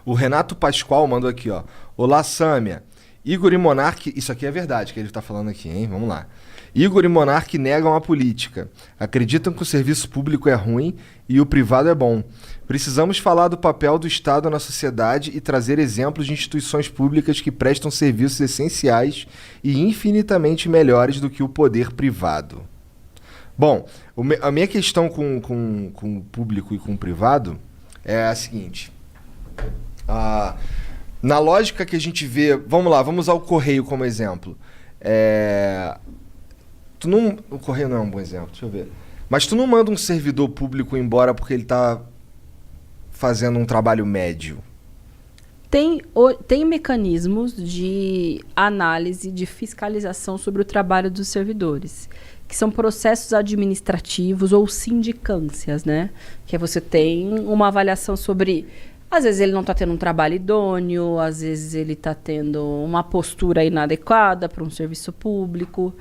O Renato Pascoal mandou aqui, ó. Olá, Sâmia. Igor e Monark... Isso aqui é verdade que ele tá falando aqui, hein? Vamos lá. Igor e Monark negam a política. Acreditam que o serviço público é ruim e o privado é bom. Precisamos falar do papel do Estado na sociedade e trazer exemplos de instituições públicas que prestam serviços essenciais e infinitamente melhores do que o poder privado. Bom, a minha questão com o público e com o privado é a seguinte. Na lógica que a gente vê... Vamos lá, vamos usar o Correio como exemplo. O Correio não é um bom exemplo, deixa eu ver. Mas tu não manda um servidor público embora porque ele tá fazendo um trabalho médio? Tem mecanismos de análise, de fiscalização sobre o trabalho dos servidores, que são processos administrativos ou sindicâncias, né? Que você tem uma avaliação sobre... Às vezes ele não está tendo um trabalho idôneo, às vezes ele está tendo uma postura inadequada para um serviço público.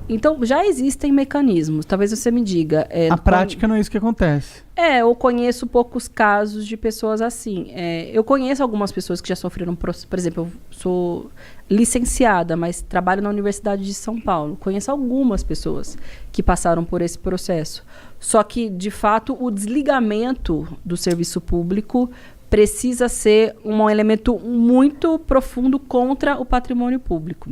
Então, já existem mecanismos. Talvez você me diga... A prática não é isso que acontece. Eu conheço poucos casos de pessoas assim. Eu conheço algumas pessoas que já sofreram... Por exemplo, eu sou licenciada, mas trabalho na Universidade de São Paulo. Conheço algumas pessoas que passaram por esse processo. Só que, de fato, o desligamento do serviço público precisa ser um elemento muito profundo contra o patrimônio público.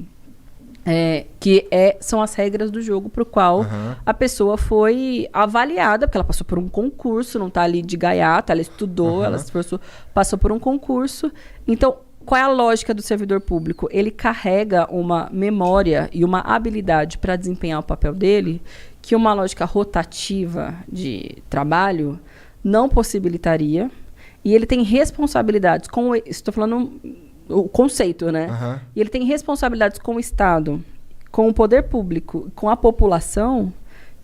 São as regras do jogo para o qual a pessoa foi avaliada, porque ela passou por um concurso, não está ali de gaiata, ela estudou, ela se esforçou, passou por um concurso. Então, qual é a lógica do servidor público? Ele carrega uma memória e uma habilidade para desempenhar o papel dele, que uma lógica rotativa de trabalho não possibilitaria. E ele tem responsabilidades com... Estou falando o conceito, né? E ele tem responsabilidades com o Estado, com o poder público, com a população,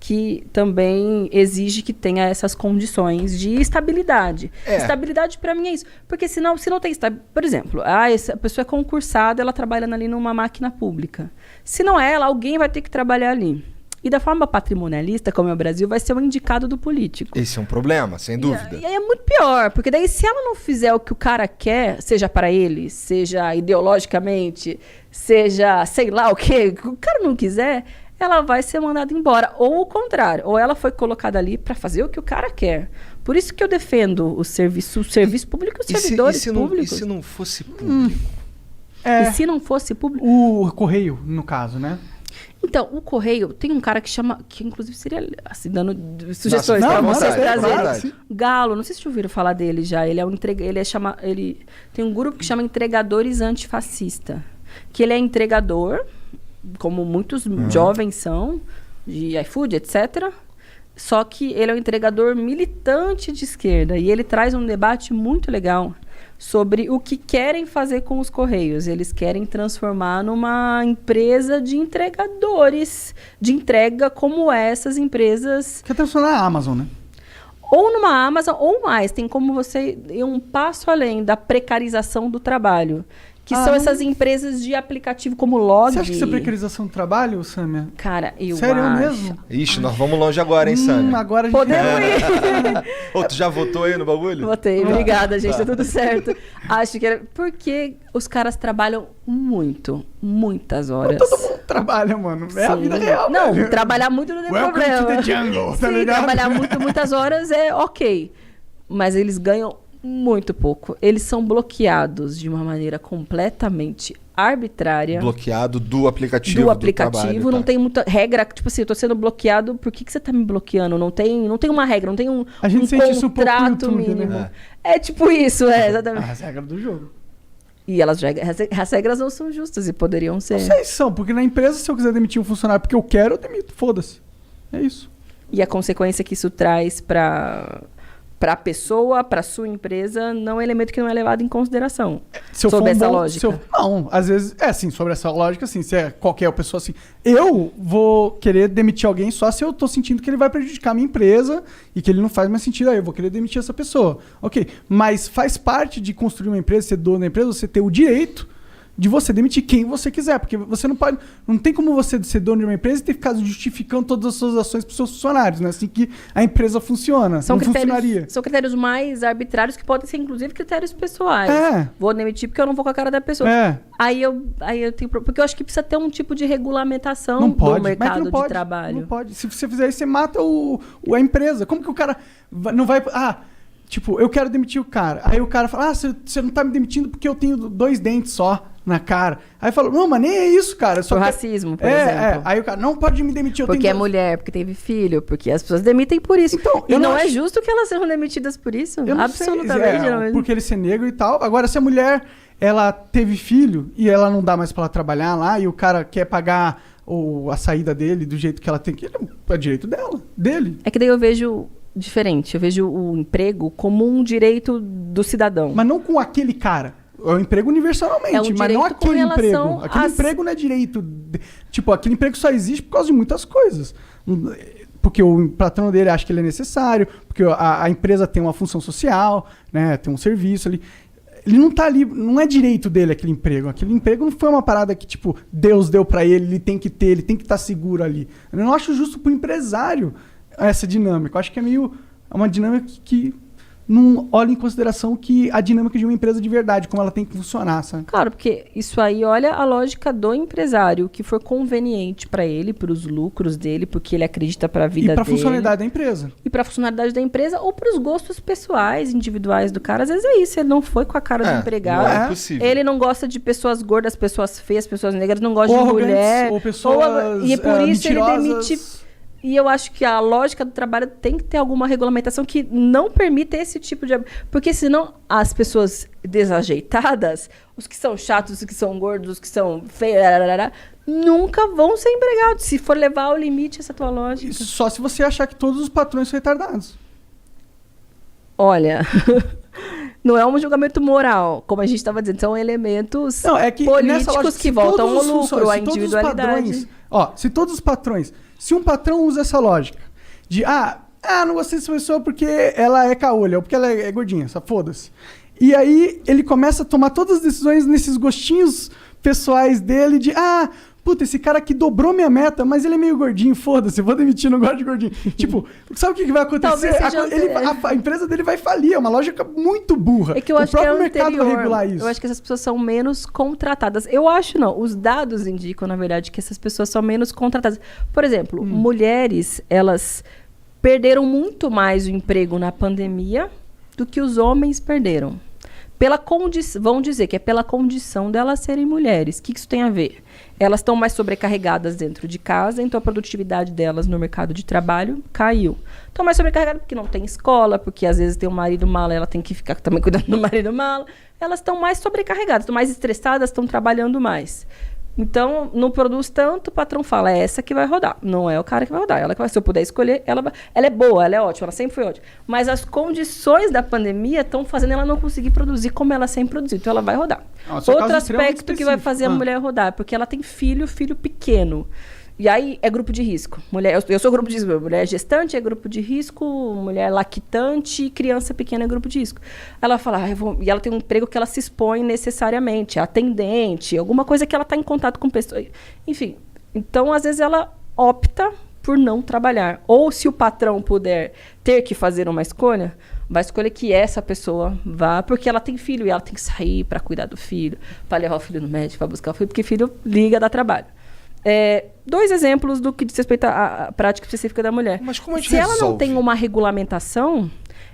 que também exige que tenha essas condições de estabilidade. Estabilidade, para mim, é isso. Porque se não tem estabilidade... Por exemplo, a pessoa é concursada, ela trabalha ali numa máquina pública. Se não é ela, alguém vai ter que trabalhar ali. E da forma patrimonialista, como é o Brasil, vai ser o indicado do político. Esse é um problema, sem dúvida. E aí é muito pior, porque daí se ela não fizer o que o cara quer, seja para ele, seja ideologicamente, seja sei lá o que o cara não quiser, ela vai ser mandada embora. Ou o contrário, ou ela foi colocada ali para fazer o que o cara quer. Por isso que eu defendo o serviço público e os servidores públicos. E se não fosse público? E se não fosse público? O Correio, no caso, né? Então, o Correio, tem um cara que chama, que inclusive seria, assim, dando sugestões para vocês trazerem. Galo, não sei se vocês ouviram falar dele já, ele tem um grupo que chama Entregadores Antifascista, que ele é entregador, como muitos jovens são, de iFood, etc., só que ele é um entregador militante de esquerda, e ele traz um debate muito legal sobre o que querem fazer com os Correios. Eles querem transformar numa empresa de entregadores, de entrega como essas empresas... Quer transformar a Amazon, né? Ou numa Amazon, ou mais. Tem como você ir um passo além da precarização do trabalho. Que são essas empresas de aplicativo como Log. Você acha que isso é precarização do trabalho, Sâmia? Cara, eu Sério acho. mesmo? Ixi, nós vamos longe agora, hein, Sâmia? Agora a gente... Podemos ir. Tu já votou aí no bagulho? Votei, obrigada, gente, tá tudo certo. Acho que era... Porque os caras trabalham muitas horas. Todo mundo trabalha, mano. É a vida real. Não, velho. trabalhar muito não tem problema. To the jungle, tá ligado? Trabalhar muitas horas é ok. Mas eles ganham muito pouco. Eles são bloqueados de uma maneira completamente arbitrária. Bloqueado do aplicativo. Do aplicativo. Trabalho, não tem muita regra. Tipo assim, eu tô sendo bloqueado. Por que você tá me bloqueando? Não tem uma regra, não tem um A gente sente isso um pouco no contrato YouTube, mínimo. né? É tipo isso, exatamente. As regras do jogo. E as regras não são justas e poderiam ser. Não sei se são, porque na empresa, se eu quiser demitir um funcionário porque eu quero, eu demito. Foda-se. É isso. E a consequência que isso traz para a pessoa, para sua empresa, não é um elemento que não é levado em consideração. Sobre essa lógica. Não, às vezes, assim, sobre essa lógica, assim, se é qualquer pessoa assim, eu vou querer demitir alguém só se eu tô sentindo que ele vai prejudicar a minha empresa e que ele não faz mais sentido, aí eu vou querer demitir essa pessoa. Ok, mas faz parte de construir uma empresa, ser dono da empresa, você ter o direito de você demitir quem você quiser, porque você não tem como você ser dono de uma empresa e ter ficado justificando todas as suas ações para os seus funcionários, né? Assim que a empresa funciona, não funcionaria. São critérios mais arbitrários que podem ser, inclusive, critérios pessoais. Vou demitir porque eu não vou com a cara da pessoa. Aí eu tenho... Porque eu acho que precisa ter um tipo de regulamentação do mercado de trabalho. Não pode. Se você fizer isso, você mata a empresa. Como que o cara não vai... Tipo, eu quero demitir o cara. Aí o cara fala, você não tá me demitindo porque eu tenho 2 dentes só na cara. Aí fala, não, mas nem é isso, cara. Por racismo, por exemplo. Aí o cara, não pode me demitir. Porque é mulher, porque teve filho, porque as pessoas demitem por isso. Então, e não é justo que elas sejam demitidas por isso. Absolutamente. Porque ele ser negro e tal. Agora, se a mulher, ela teve filho e ela não dá mais pra ela trabalhar lá e o cara quer pagar a saída dele do jeito que ela tem que... É direito dele. É que daí eu vejo... diferente. Eu vejo o emprego como um direito do cidadão. Mas não com aquele cara. É um emprego universalmente, mas não aquele emprego. Aquele emprego não é direito. Tipo, aquele emprego só existe por causa de muitas coisas. Porque o patrão dele acha que ele é necessário, porque a empresa tem uma função social, né? Tem um serviço ali. Ele não tá ali, não é direito dele aquele emprego. Aquele emprego não foi uma parada que, tipo, Deus deu pra ele, ele tem que ter, ele tem que estar seguro ali. Eu não acho justo pro empresário essa dinâmica. Eu acho que é uma dinâmica que não olha em consideração a dinâmica de uma empresa de verdade, como ela tem que funcionar, sabe? Claro, porque isso aí olha a lógica do empresário, o que for conveniente para ele, para os lucros dele, porque ele acredita para a vida dele. E para a funcionalidade da empresa. E para a funcionalidade da empresa ou para os gostos pessoais, individuais do cara. Às vezes é isso, ele não foi com a cara do empregado. Não é possível. Ele não gosta de pessoas gordas, pessoas feias, pessoas negras, não gosta de mulher. Ou pessoas e por isso mentirosas. ele demite... E eu acho que a lógica do trabalho tem que ter alguma regulamentação que não permita esse tipo de... Porque senão as pessoas desajeitadas, os que são chatos, os que são gordos, os que são feios, nunca vão ser empregados. Se for levar ao limite essa tua lógica. Só se você achar que todos os patrões são retardados. Olha... Não é um julgamento moral, como a gente estava dizendo, são elementos políticos que voltam ao lucro, à individualidade. Se todos os patrões... Se um patrão usa essa lógica de, não gostei dessa pessoa porque ela é caolha, ou porque ela é gordinha, só foda-se. E aí ele começa a tomar todas as decisões nesses gostinhos pessoais dele de, esse cara aqui dobrou minha meta, mas ele é meio gordinho, foda-se, eu vou demitir, não gosto de gordinho. Tipo, sabe o que vai acontecer? A empresa dele vai falir, é uma lógica muito burra. É que eu acho que é mercado vai regular isso. Eu acho que essas pessoas são menos contratadas. Eu acho não, os dados indicam, na verdade, que essas pessoas são menos contratadas. Por exemplo, mulheres, elas perderam muito mais o emprego na pandemia do que os homens perderam. Vão dizer que é pela condição delas serem mulheres. O que isso tem a ver? Elas estão mais sobrecarregadas dentro de casa, então a produtividade delas no mercado de trabalho caiu. Estão mais sobrecarregadas porque não tem escola, porque às vezes tem um marido mala, ela tem que ficar também cuidando do marido mala. Elas estão mais sobrecarregadas, estão mais estressadas, estão trabalhando mais. Então, não produz tanto, o patrão fala, é essa que vai rodar. Não é o cara que vai rodar. Ela que vai, se eu puder escolher, ela é boa, ela é ótima, ela sempre foi ótima. Mas as condições da pandemia estão fazendo ela não conseguir produzir como ela sempre produziu. Então, ela vai rodar. Outro aspecto que vai fazer a mulher rodar, porque ela tem filho pequeno. E aí, é grupo de risco. Eu sou grupo de risco. Mulher gestante é grupo de risco, mulher lactante, criança pequena é grupo de risco. Ela fala, e ela tem um emprego que ela se expõe necessariamente, atendente, alguma coisa que ela está em contato com pessoas. Enfim, então, às vezes, ela opta por não trabalhar. Ou, se o patrão puder ter que fazer uma escolha, vai escolher que essa pessoa vá, porque ela tem filho e ela tem que sair para cuidar do filho, para levar o filho no médico, para buscar o filho, porque filho liga, dá trabalho. 2 exemplos do que diz respeito à prática específica da mulher. Mas como a gente Se ela não tem uma regulamentação,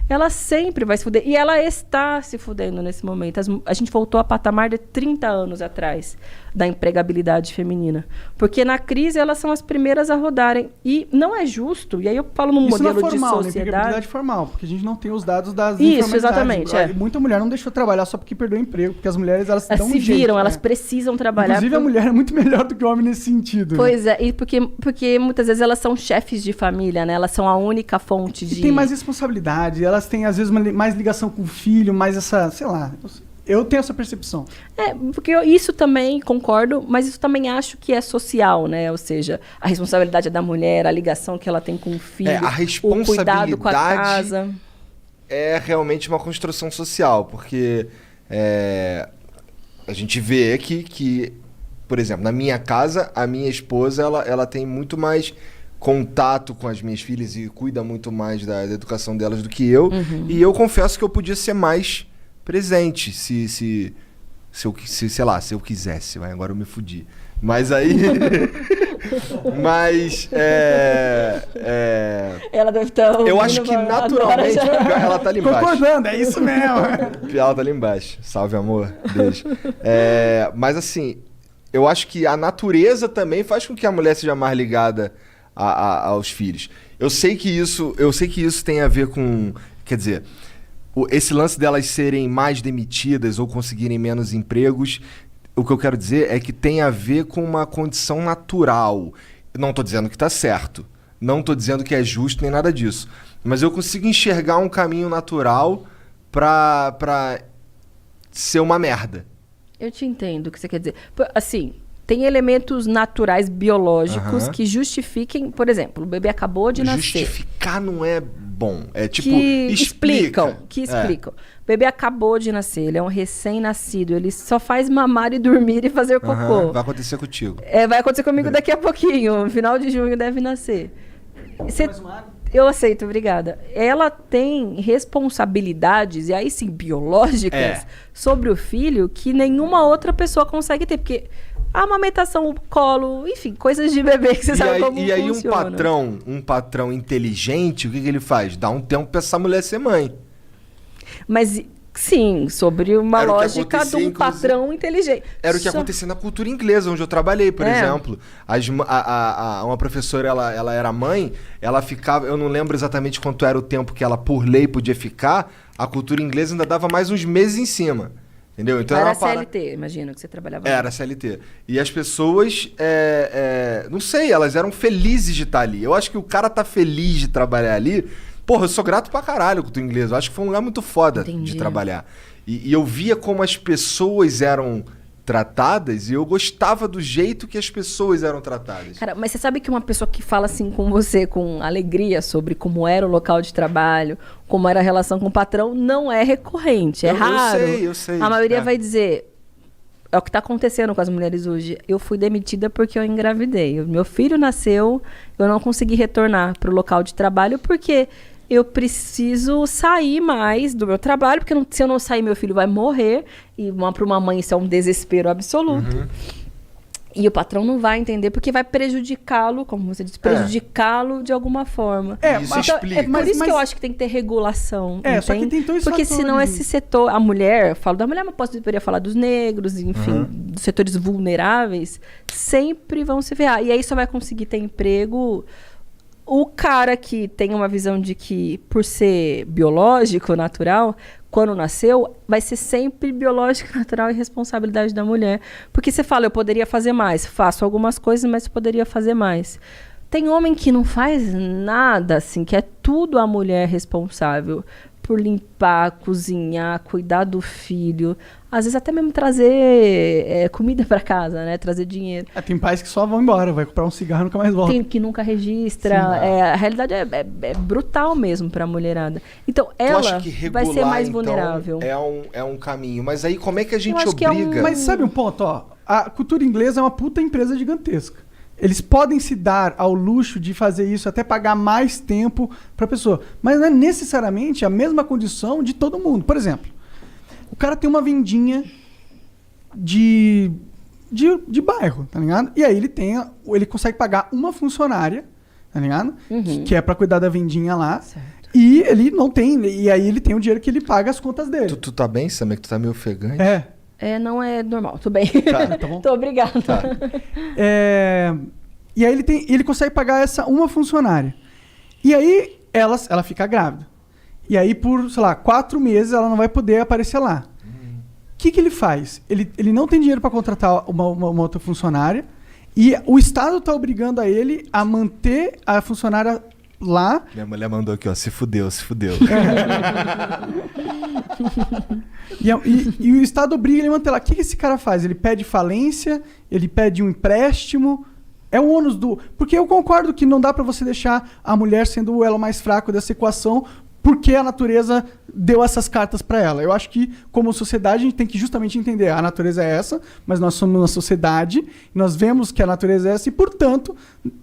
ela sempre vai se fuder. E ela está se fudendo nesse momento. A gente voltou a patamar de 30 anos atrás da empregabilidade feminina. Porque na crise elas são as primeiras a rodarem. E não é justo, e aí eu falo num modelo não é formal, de sociedade... empregabilidade formal, porque a gente não tem os dados das Isso, exatamente. Muita mulher não deixou trabalhar só porque perdeu o emprego, porque as mulheres elas dão se viram, elas precisam trabalhar. Inclusive a mulher é muito melhor do que o homem nesse sentido. Pois é, e porque muitas vezes elas são chefes de família, né? Elas são a única fonte de... E tem mais responsabilidade, elas têm às vezes mais ligação com o filho, mais essa, sei lá... Eu tenho essa percepção. Porque isso também concordo, mas isso também acho que é social, né? Ou seja, a responsabilidade é da mulher, a ligação que ela tem com o filho, a responsabilidade o cuidado com a casa. É realmente uma construção social, porque a gente vê que, por exemplo, na minha casa, a minha esposa, ela tem muito mais contato com as minhas filhas e cuida muito mais da educação delas do que eu. E eu confesso que eu podia ser mais presente se eu quisesse. Agora eu me fudi. Mas aí... Mas, Ela deve estar... Eu acho que naturalmente... Ela tá ali embaixo. Concordando, é isso mesmo. Ela tá ali embaixo. Salve, amor. Beijo. Mas assim, eu acho que a natureza também faz com que a mulher seja mais ligada aos filhos. Eu sei que isso tem a ver com... Quer dizer, esse lance delas serem mais demitidas ou conseguirem menos empregos... O que eu quero dizer é que tem a ver com uma condição natural. Não estou dizendo que está certo. Não estou dizendo que é justo nem nada disso. Mas eu consigo enxergar um caminho natural para ser uma merda. Eu te entendo o que você quer dizer. Assim, tem elementos naturais biológicos que justifiquem... Por exemplo, o bebê acabou de nascer. Justificar não é bom. É tipo... Que explicam. O bebê acabou de nascer, ele é um recém-nascido, ele só faz mamar e dormir e fazer cocô. Vai acontecer contigo. Vai acontecer comigo daqui a pouquinho, no final de junho deve nascer. Eu aceito, obrigada. Ela tem responsabilidades, e aí sim, biológicas, sobre o filho que nenhuma outra pessoa consegue ter, porque a amamentação, o colo, enfim, coisas de bebê que você sabe como funciona. E aí um patrão inteligente, o que ele faz? Dá um tempo pra essa mulher ser mãe. Mas, sim, sobre uma lógica de um patrão inteligente. Era o que acontecia na cultura inglesa, onde eu trabalhei, por exemplo. Uma professora, ela era mãe, ela ficava... Eu não lembro exatamente quanto era o tempo que ela, por lei, podia ficar. A cultura inglesa ainda dava mais uns meses em cima. Entendeu? Então era CLT, imagino que você trabalhava. Era CLT. E as pessoas, não sei, elas eram felizes de estar ali. Eu acho que o cara tá feliz de trabalhar ali... Porra, eu sou grato pra caralho com o inglês. Eu acho que foi um lugar muito foda de trabalhar. E eu via como as pessoas eram tratadas e eu gostava do jeito que as pessoas eram tratadas. Cara, mas você sabe que uma pessoa que fala assim com você, com alegria sobre como era o local de trabalho, como era a relação com o patrão, não é recorrente, é raro. Eu sei. A maioria vai dizer... É o que está acontecendo com as mulheres hoje. Eu fui demitida porque eu engravidei. Meu filho nasceu, eu não consegui retornar para o local de trabalho porque eu preciso sair mais do meu trabalho, porque se eu não sair, meu filho vai morrer. E para uma mãe isso é um desespero absoluto. E o patrão não vai entender, porque vai prejudicá-lo, como você disse, prejudicá-lo de alguma forma. Isso explica. Por isso que eu acho que tem que ter regulação. Entende? Só que tem dois porque fatores. senão esse setor, a mulher, falo da mulher, mas poderia falar dos negros, enfim, dos setores vulneráveis, sempre vão se ferrar. E aí só vai conseguir ter emprego o cara que tem uma visão de que, por ser biológico, natural, quando nasceu, vai ser sempre biológico, natural e responsabilidade da mulher. Porque você fala, eu poderia fazer mais. Faço algumas coisas, mas poderia fazer mais. Tem homem que não faz nada, assim, que é tudo a mulher responsável por limpar, cozinhar, cuidar do filho. Às vezes até mesmo trazer comida para casa, né? Trazer dinheiro. Tem pais que só vão embora, vai comprar um cigarro e nunca mais volta. Tem que nunca registra. A realidade é brutal mesmo para a mulherada. Então, ela vai ser mais vulnerável. É um caminho. Mas aí como é que a gente obriga? Mas sabe um ponto, ó? A cultura inglesa é uma puta empresa gigantesca. Eles podem se dar ao luxo de fazer isso, até pagar mais tempo para a pessoa. Mas não é necessariamente a mesma condição de todo mundo. Por exemplo, o cara tem uma vendinha de bairro, tá ligado? E aí ele consegue pagar uma funcionária, tá ligado? Que é para cuidar da vendinha lá. Certo. E ele não tem, e aí ele tem o dinheiro que ele paga as contas dele. Tu tá bem, Sam? Que tu tá meio ofegante? Não é normal, tudo bem. Tá bom? Tô obrigada. Tá. E aí ele consegue pagar essa uma funcionária. E aí ela fica grávida. E aí por, sei lá, 4 meses ela não vai poder aparecer lá. O que ele faz? Ele não tem dinheiro para contratar uma outra funcionária e o Estado tá obrigando a ele a manter a funcionária lá. Minha mulher mandou aqui, ó, se fudeu. E o Estado obriga ele a manter lá. O que esse cara faz? Ele pede falência, ele pede um empréstimo. É o ônus do... Porque eu concordo que não dá pra você deixar a mulher sendo o elo mais fraco dessa equação porque a natureza deu essas cartas para ela. Eu acho que, como sociedade, a gente tem que justamente entender a natureza é essa, mas nós somos uma sociedade, nós vemos que a natureza é essa e, portanto,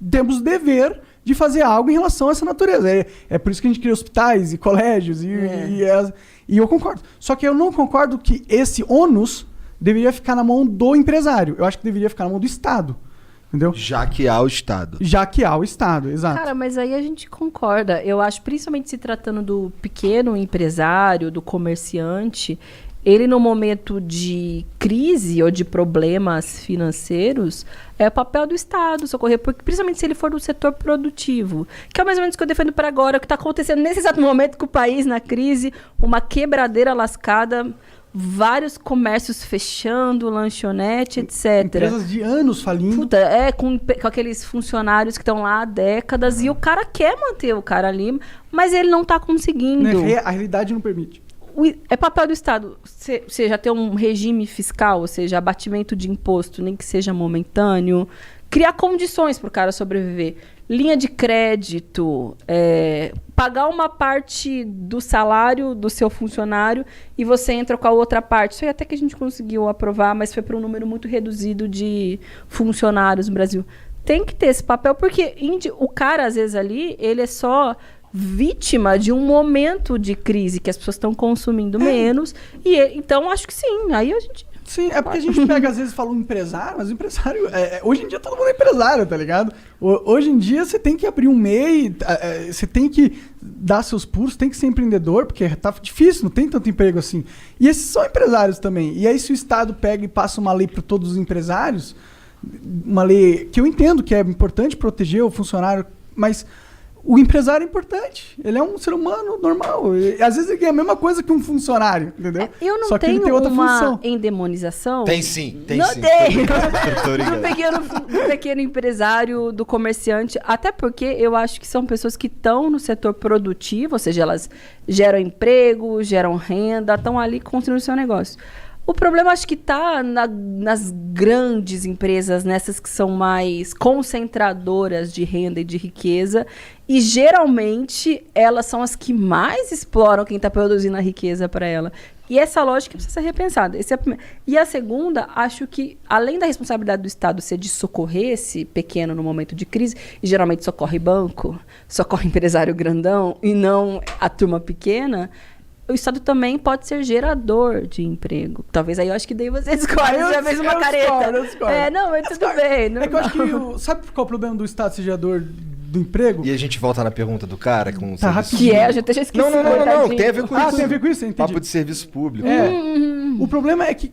temos o dever de fazer algo em relação a essa natureza. É por isso que a gente cria hospitais e colégios e eu concordo. Só que eu não concordo que esse ônus deveria ficar na mão do empresário. Eu acho que deveria ficar na mão do Estado. Entendeu? Já que há o Estado. Já que há o Estado, exato. Cara, mas aí a gente concorda. Eu acho, principalmente se tratando do pequeno empresário, do comerciante, ele no momento de crise ou de problemas financeiros, é o papel do Estado socorrer, porque, principalmente se ele for do setor produtivo, que é mais ou menos o que eu defendo para agora, o que está acontecendo nesse exato momento com o país na crise, uma quebradeira lascada, vários comércios fechando, lanchonete, etc. Empresas de anos falindo. Puta, com aqueles funcionários que estão lá há décadas e o cara quer manter o cara ali, mas ele não está conseguindo. A realidade não permite. É papel do Estado, seja ter um regime fiscal, ou seja, abatimento de imposto, nem que seja momentâneo, criar condições para o cara sobreviver. Linha de crédito, pagar uma parte do salário do seu funcionário e você entra com a outra parte. Isso aí até que a gente conseguiu aprovar, mas foi para um número muito reduzido de funcionários no Brasil. Tem que ter esse papel, porque o cara, às vezes, ali, ele é só vítima de um momento de crise, que as pessoas estão consumindo menos. Então, acho que sim. Aí a gente... Sim, é porque a gente pega, às vezes, fala um empresário, mas o empresário... hoje em dia todo mundo é empresário, tá ligado? Hoje em dia você tem que abrir um MEI, você tem que dar seus pulos, tem que ser empreendedor, porque tá difícil, não tem tanto emprego assim. E esses são empresários também. E aí se o Estado pega e passa uma lei para todos os empresários, uma lei que eu entendo que é importante proteger o funcionário, mas... O empresário é importante. Ele é um ser humano normal. Às vezes ele ganha a mesma coisa que um funcionário, entendeu? Eu não Só que tenho ele tem outra uma função. endemonização. Tem sim, tem não sim. Tem. Tô ligado. do pequeno empresário, do comerciante. Até porque eu acho que são pessoas que estão no setor produtivo, ou seja, elas geram emprego, geram renda, estão ali construindo o seu negócio. O problema acho que está nas grandes empresas, nessas que são mais concentradoras de renda e de riqueza. E geralmente elas são as que mais exploram quem está produzindo a riqueza para ela. E essa lógica precisa ser repensada. E a segunda, acho que além da responsabilidade do Estado ser de socorrer esse pequeno no momento de crise, e geralmente socorre banco, socorre empresário grandão e não a turma pequena, o Estado também pode ser gerador de emprego. Talvez aí eu acho que daí você discorda, você já fez uma careta. Eu discordo. Não, mas tudo bem. É que eu acho que... Sabe qual é o problema do Estado ser gerador do emprego? E a gente volta na pergunta do cara com Tá que a gente já esqueceu. Não, tem a ver com isso. Tem a ver com isso, entendi. Papo de serviço público. O problema é que...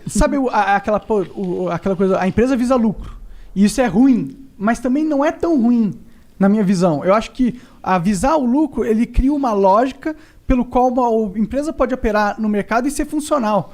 Sabe aquela coisa... A empresa visa lucro. E isso é ruim. Mas também não é tão ruim, na minha visão. Eu acho que visar o lucro, ele cria uma lógica pelo qual uma empresa pode operar no mercado e ser funcional.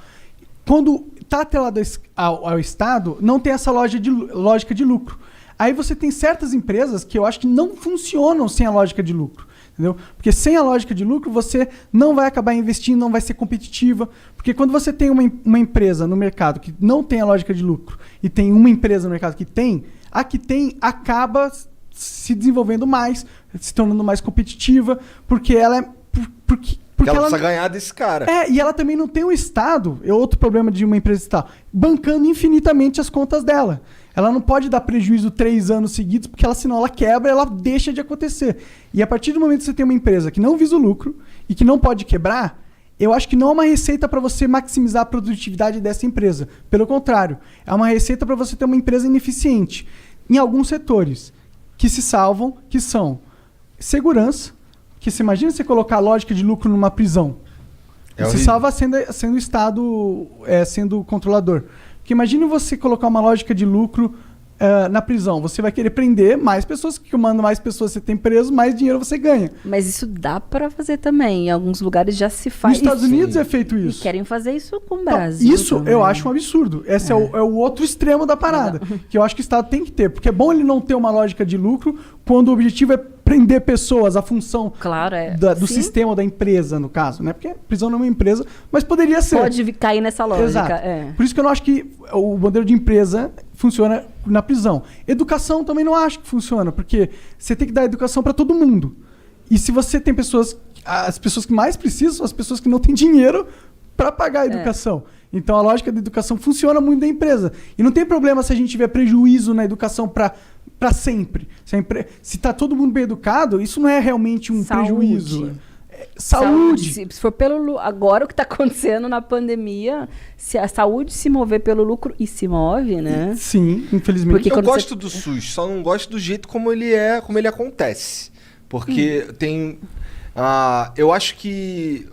Quando está atrelado ao Estado, não tem essa lógica de lucro. Aí você tem certas empresas que eu acho que não funcionam sem a lógica de lucro. Entendeu? Porque sem a lógica de lucro, você não vai acabar investindo, não vai ser competitiva. Porque quando você tem uma empresa no mercado que não tem a lógica de lucro e tem uma empresa no mercado que tem, a que tem acaba se desenvolvendo mais, se tornando mais competitiva, porque ela é... Porque ela precisa ganhar desse cara. E ela também não tem o Estado, é outro problema de uma empresa estatal, bancando infinitamente as contas dela. Ela não pode dar prejuízo 3 anos seguidos, porque senão ela quebra, ela deixa de acontecer. E a partir do momento que você tem uma empresa que não visa o lucro e que não pode quebrar, eu acho que não é uma receita para você maximizar a produtividade dessa empresa. Pelo contrário, é uma receita para você ter uma empresa ineficiente em alguns setores que se salvam, que são segurança. Que você imagina você colocar a lógica de lucro numa prisão. Você salva sendo o Estado sendo o controlador. Porque imagine você colocar uma lógica de lucro na prisão. Você vai querer prender mais pessoas, que comandam mais pessoas você tem preso, mais dinheiro você ganha. Mas isso dá para fazer também. Em alguns lugares já se faz. Nos Estados Unidos é feito isso. E querem fazer isso com o Brasil. Então, isso também. Eu acho um absurdo. Esse é o outro extremo da parada. Que eu acho que o Estado tem que ter. Porque é bom ele não ter uma lógica de lucro quando o objetivo é prender pessoas, a função do sistema ou da empresa, no caso, né? Porque prisão não é uma empresa, mas poderia ser. Pode cair nessa lógica. Exato. Por isso que eu não acho que o modelo de empresa funciona na prisão. Educação também não acho que funciona, porque você tem que dar educação para todo mundo. E se você tem pessoas... As pessoas que mais precisam são as pessoas que não têm dinheiro para pagar a educação. Então a lógica da educação funciona muito da empresa. E não tem problema se a gente tiver prejuízo na educação para sempre. Se tá todo mundo bem educado, isso não é realmente um prejuízo. Saúde. Se for pelo... Agora o que está acontecendo na pandemia, se a saúde se mover pelo lucro, e se move, né? Sim, infelizmente. Porque eu gosto do SUS, só não gosto do jeito como ele acontece. Porque tem... eu acho que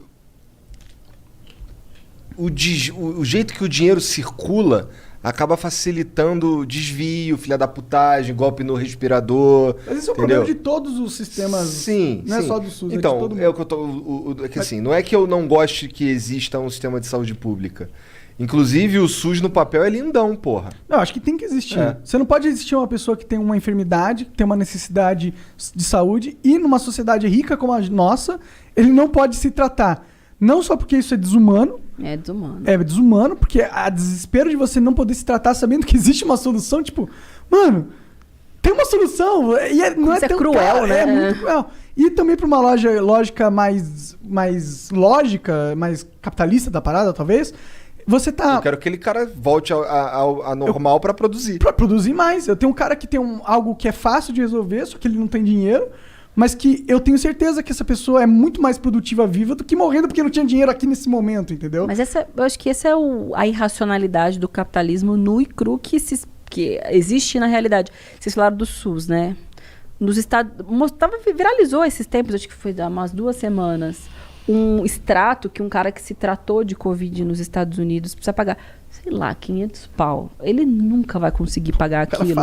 o jeito que o dinheiro circula acaba facilitando desvio, filha da putagem, golpe no respirador. Mas isso é um problema de todos os sistemas. Sim, não é só do SUS. Então, é de todo mundo. é o que eu tô. Que assim, não é que eu não goste que exista um sistema de saúde pública. Inclusive, o SUS no papel é lindão, porra. Não, acho que tem que existir. Você não pode existir uma pessoa que tem uma enfermidade, que tem uma necessidade de saúde, e numa sociedade rica como a nossa, ele não pode se tratar. Não só porque isso é desumano. É desumano. É desumano, porque a desespero de você não poder se tratar sabendo que existe uma solução, tipo, mano, tem uma solução. E não é tão cruel, né? É muito cruel. E também para uma lógica mais lógica, mais capitalista da parada, talvez, você tá... Eu quero que aquele cara volte a normal para produzir. Para produzir mais. Eu tenho um cara que tem algo que é fácil de resolver, só que ele não tem dinheiro, mas que eu tenho certeza que essa pessoa é muito mais produtiva viva do que morrendo porque não tinha dinheiro aqui nesse momento, entendeu? Mas eu acho que essa é a irracionalidade do capitalismo nu e cru que existe na realidade. Vocês falaram do SUS, né? Nos Estados... Viralizou esses tempos, acho que foi há umas 2 semanas, um extrato que um cara que se tratou de Covid nos Estados Unidos precisa pagar, sei lá, 500 pau. Ele nunca vai conseguir pagar aquilo.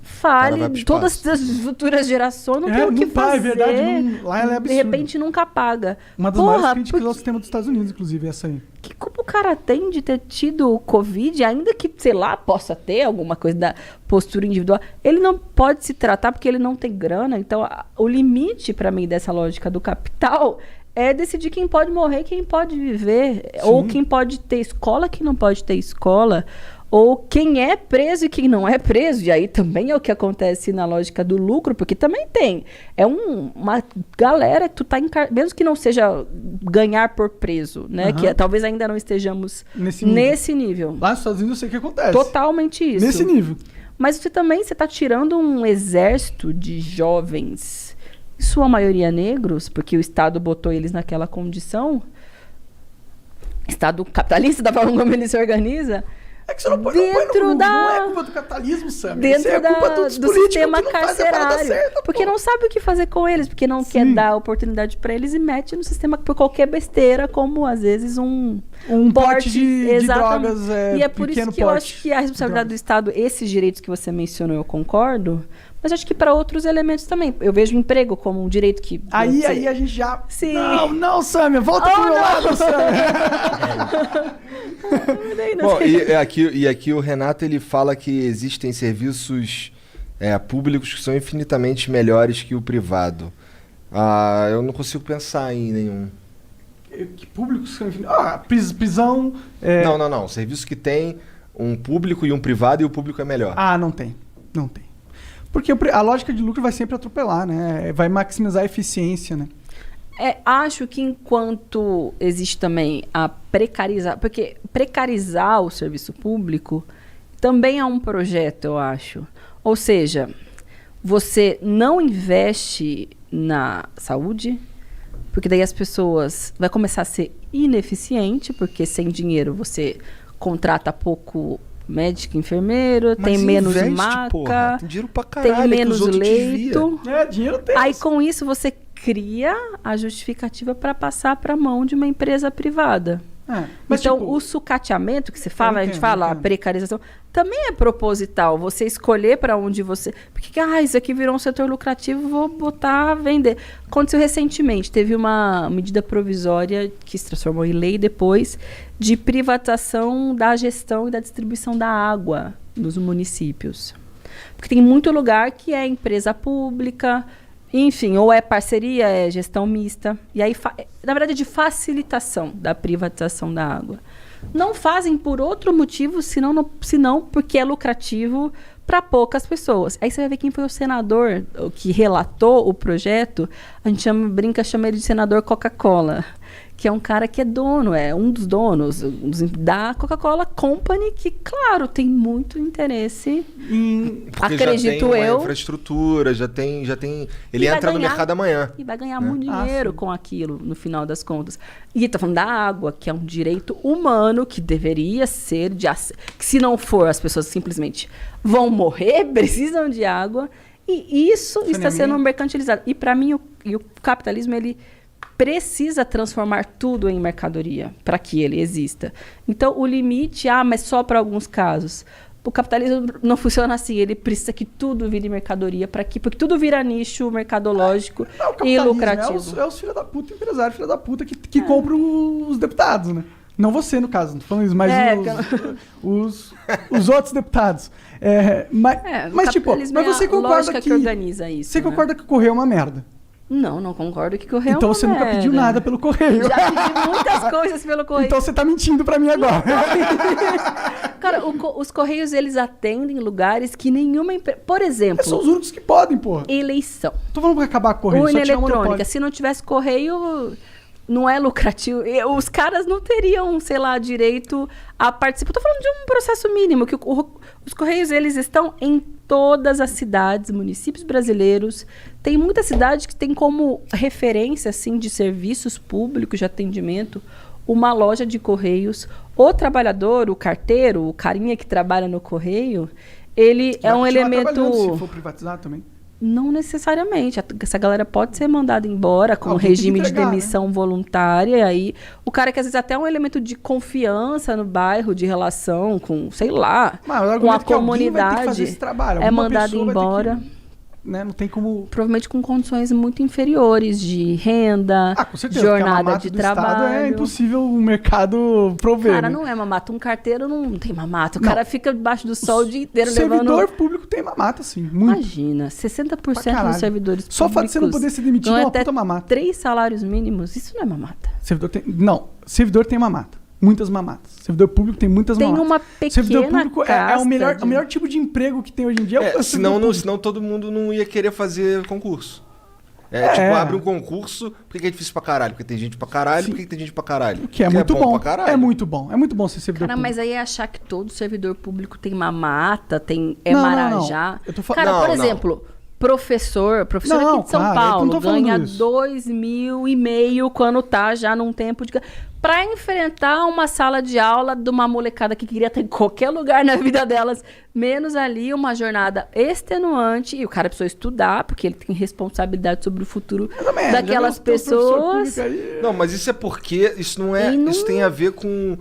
Fale, todas as futuras gerações não tem o que fazer. É verdade, lá ela é absurdo. De repente nunca paga. Uma das maiores críticas ao sistema dos Estados Unidos, inclusive, essa aí. Que culpa o cara tem de ter tido Covid, ainda que, sei lá, possa ter alguma coisa da postura individual, ele não pode se tratar porque ele não tem grana. Então, o limite, para mim, dessa lógica do capital é decidir quem pode morrer e quem pode viver. Sim. Ou quem pode ter escola, quem não pode ter escola. Ou quem é preso e quem não é preso. E aí também é o que acontece na lógica do lucro, porque também tem. É uma galera que tu tá mesmo que não seja ganhar por preso, né? Que talvez ainda não estejamos nesse nível. Lá nos Estados Unidos eu sei o que acontece. Totalmente isso. Nesse nível. Mas você tá tirando um exército de jovens, em sua maioria negros, porque o Estado botou eles naquela condição. Estado capitalista, da forma como ele se organiza. É que você não não é culpa do capitalismo, Sam. Isso é culpa do sistema carcerário. Certa, porque não sabe o que fazer com eles, porque não quer dar oportunidade para eles e mete no sistema por qualquer besteira, como às vezes um porte de drogas. E é por isso que eu acho que a responsabilidade do Estado, esses direitos que você mencionou, eu concordo. Mas acho que para outros elementos também. Eu vejo o emprego como um direito que... Aí a gente já... Sim. Não, Sâmia, volta pro meu lado, Sâmia. Bom, e aqui o Renato ele fala que existem serviços públicos que são infinitamente melhores que o privado. Eu não consigo pensar em nenhum. Que públicos são prisão... Não. Serviços que tem um público e um privado e o público é melhor. Não tem. Não tem. Porque a lógica de lucro vai sempre atropelar, né? Vai maximizar a eficiência, né? Acho que enquanto existe também a precarizar... Porque precarizar o serviço público também é um projeto, eu acho. Ou seja, você não investe na saúde, porque daí as pessoas... Vai começar a ser ineficiente, porque sem dinheiro você contrata pouco... médico, enfermeiro, tem menos maca, porra. Tem dinheiro pra caralho, tem menos leito. Dinheiro tem. Aí com isso você cria a justificativa para passar para a mão de uma empresa privada. Mas então, o sucateamento que você fala, a gente fala, a precarização, também é proposital. Você escolher para onde você... Porque, isso aqui virou um setor lucrativo, vou botar a vender. Aconteceu recentemente, teve uma medida provisória que se transformou em lei depois, de privatização da gestão e da distribuição da água nos municípios. Porque tem muito lugar que é empresa pública... Enfim, ou é parceria, é gestão mista. E aí, na verdade, é de facilitação da privatização da água. não fazem por outro motivo, senão porque é lucrativo para poucas pessoas. Aí você vai ver quem foi o senador que relatou o projeto. A gente chama ele de senador Coca-Cola, que é um cara que é dono, é um dos donos da Coca-Cola Company, que, claro, tem muito interesse em, acredito já tem eu, infraestrutura, já tem. Ele entra no mercado amanhã. E vai ganhar muito dinheiro com aquilo, no final das contas. E tá falando da água, que é um direito humano que deveria ser que se não for, as pessoas simplesmente vão morrer, precisam de água. E isso está sendo mercantilizado. E para mim, o capitalismo, ele precisa transformar tudo em mercadoria para que ele exista. Então, o limite, mas só para alguns casos. O capitalismo não funciona assim. Ele precisa que tudo vire mercadoria porque tudo vira nicho mercadológico e lucrativo. É os filhos da puta, empresário, filho da puta que compram os deputados, né? Não você, no caso, não tô falando isso, mas os outros deputados. Mas você concorda que organiza isso. Você concorda que o Correio é uma merda? Não concordo que Correio Então é uma você nunca pediu nada pelo Correio. Já pedi muitas coisas pelo Correio. Então você tá mentindo pra mim agora. Cara, os Correios, eles atendem lugares que nenhuma empresa... Por exemplo... São os únicos que podem, porra. Eleição. Tô falando pra acabar com o Correio. Urna eletrônica. Se não tivesse Correio... Não é lucrativo. Os caras não teriam, sei lá, direito a participar. Estou falando de um processo mínimo, que os Correios, eles estão em todas as cidades, municípios brasileiros. Tem muitas cidades que tem como referência, assim, de serviços públicos de atendimento, uma loja de Correios. O trabalhador, o carteiro, o carinha que trabalha no Correio, ele é um elemento... Se for privatizado também. Não necessariamente. Essa galera pode ser mandada embora com regime de demissão voluntária. E aí, o cara que às vezes até é um elemento de confiança no bairro, de relação com, sei lá, com a comunidade, é mandado embora. Não tem como... Provavelmente com condições muito inferiores de renda, com certeza, jornada de trabalho. É impossível o mercado prover. Cara, não é mamata. Um carteiro não tem mamata. O cara fica debaixo do sol o dia inteiro levando... Servidor público tem mamata, sim. Muito. Imagina, 60% dos servidores públicos... Só o fato de você não poder ser demitido é uma puta mamata. 3 salários mínimos, isso não é mamata. Servidor tem mamata. Muitas mamatas. Servidor público tem muitas mamatas. Tem uma pequena servidor público é o melhor tipo de emprego que tem hoje em dia. Senão todo mundo não ia querer fazer concurso. Abre um concurso, por que é difícil pra caralho? Porque tem gente pra caralho, por que tem gente pra caralho? Porque é muito bom. É muito bom. É muito bom ser servidor público. Mas aí é achar que todo servidor público tem mamata, marajá. Não. Eu tô por exemplo... Professor aqui de São Paulo ganha 2.500 quando tá já num tempo de... Para enfrentar uma sala de aula de uma molecada que queria estar em qualquer lugar na vida delas, menos ali uma jornada extenuante, e o cara precisou estudar, porque ele tem responsabilidade sobre o futuro daquelas pessoas. Não, mas isso é porque isso não é... Isso tem a ver com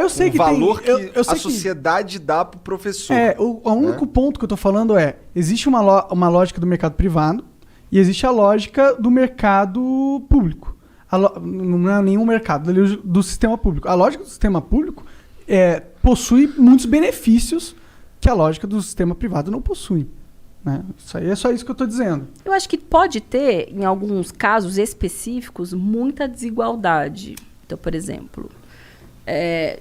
eu sei o valor que a sociedade dá pro professor. O único ponto que eu tô falando existe uma lógica do mercado privado e existe a lógica do mercado público. Não é nenhum mercado do sistema público. A lógica do sistema público possui muitos benefícios que a lógica do sistema privado não possui. Né? Isso aí é só isso que eu estou dizendo. Eu acho que pode ter, em alguns casos específicos, muita desigualdade. Então, por exemplo,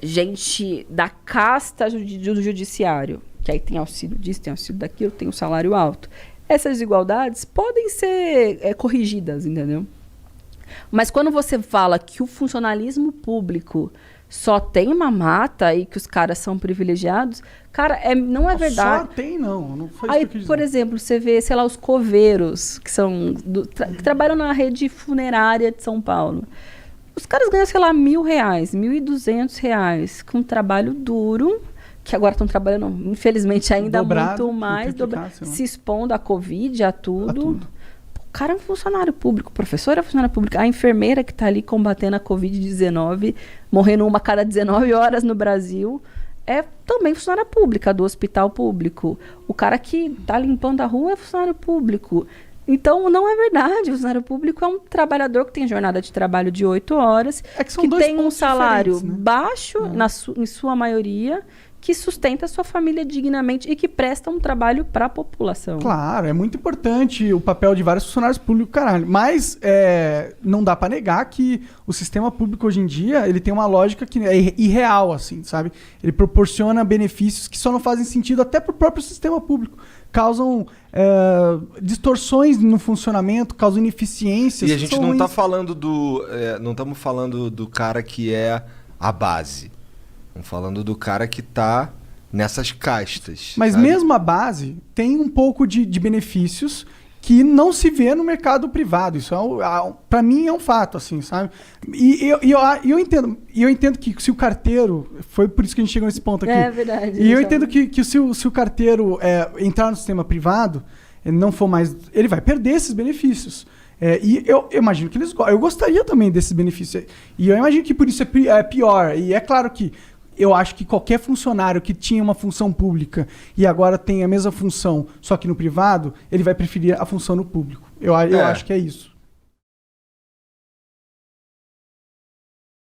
gente da casta do judiciário, que aí tem auxílio disso, tem auxílio daquilo, tem um salário alto. Essas desigualdades podem ser corrigidas, entendeu? Mas quando você fala que o funcionalismo público só tem mamata e que os caras são privilegiados, cara, não é verdade. Só tem, não foi aí, isso que eu quis por dizer. exemplo, você vê, sei lá, os coveiros, que são que trabalham na rede funerária de São Paulo. Os caras ganham, sei lá, R$1.000, R$1.200, com trabalho duro, que agora estão trabalhando, infelizmente, ainda muito mais, se expondo à Covid, a tudo. O cara é um funcionário público, o professor é funcionário público, a enfermeira que está ali combatendo a Covid-19, morrendo uma a cada 19 horas no Brasil, é também funcionária pública do hospital público. O cara que está limpando a rua é funcionário público. Então, não é verdade. O funcionário público é um trabalhador que tem jornada de trabalho de 8 horas, que tem um salário baixo, em sua maioria, que sustenta a sua família dignamente e que presta um trabalho para a população. Claro, é muito importante o papel de vários funcionários públicos, caralho. Mas não dá para negar que o sistema público hoje em dia, ele tem uma lógica que é irreal, assim, sabe? Ele proporciona benefícios que só não fazem sentido até pro próprio sistema público. Causam distorções no funcionamento, causam ineficiências. E a gente não tá falando não estamos falando do cara que é a base. Estamos falando do cara que tá nessas castas. Mas sabe? mesmo a base tem um pouco de benefícios que não se vê no mercado privado. Isso para mim é um fato, assim, sabe? E eu entendo que se o carteiro... Foi por isso que a gente chegou nesse ponto aqui. É verdade. E eu entendo que se o carteiro entrar no sistema privado, ele não for mais... Ele vai perder esses benefícios. E eu imagino que eles... Eu gostaria também desses benefícios. E eu imagino que por isso é pior. E é claro que eu acho que qualquer funcionário que tinha uma função pública e agora tem a mesma função, só que no privado, ele vai preferir a função no público. Eu acho que é isso.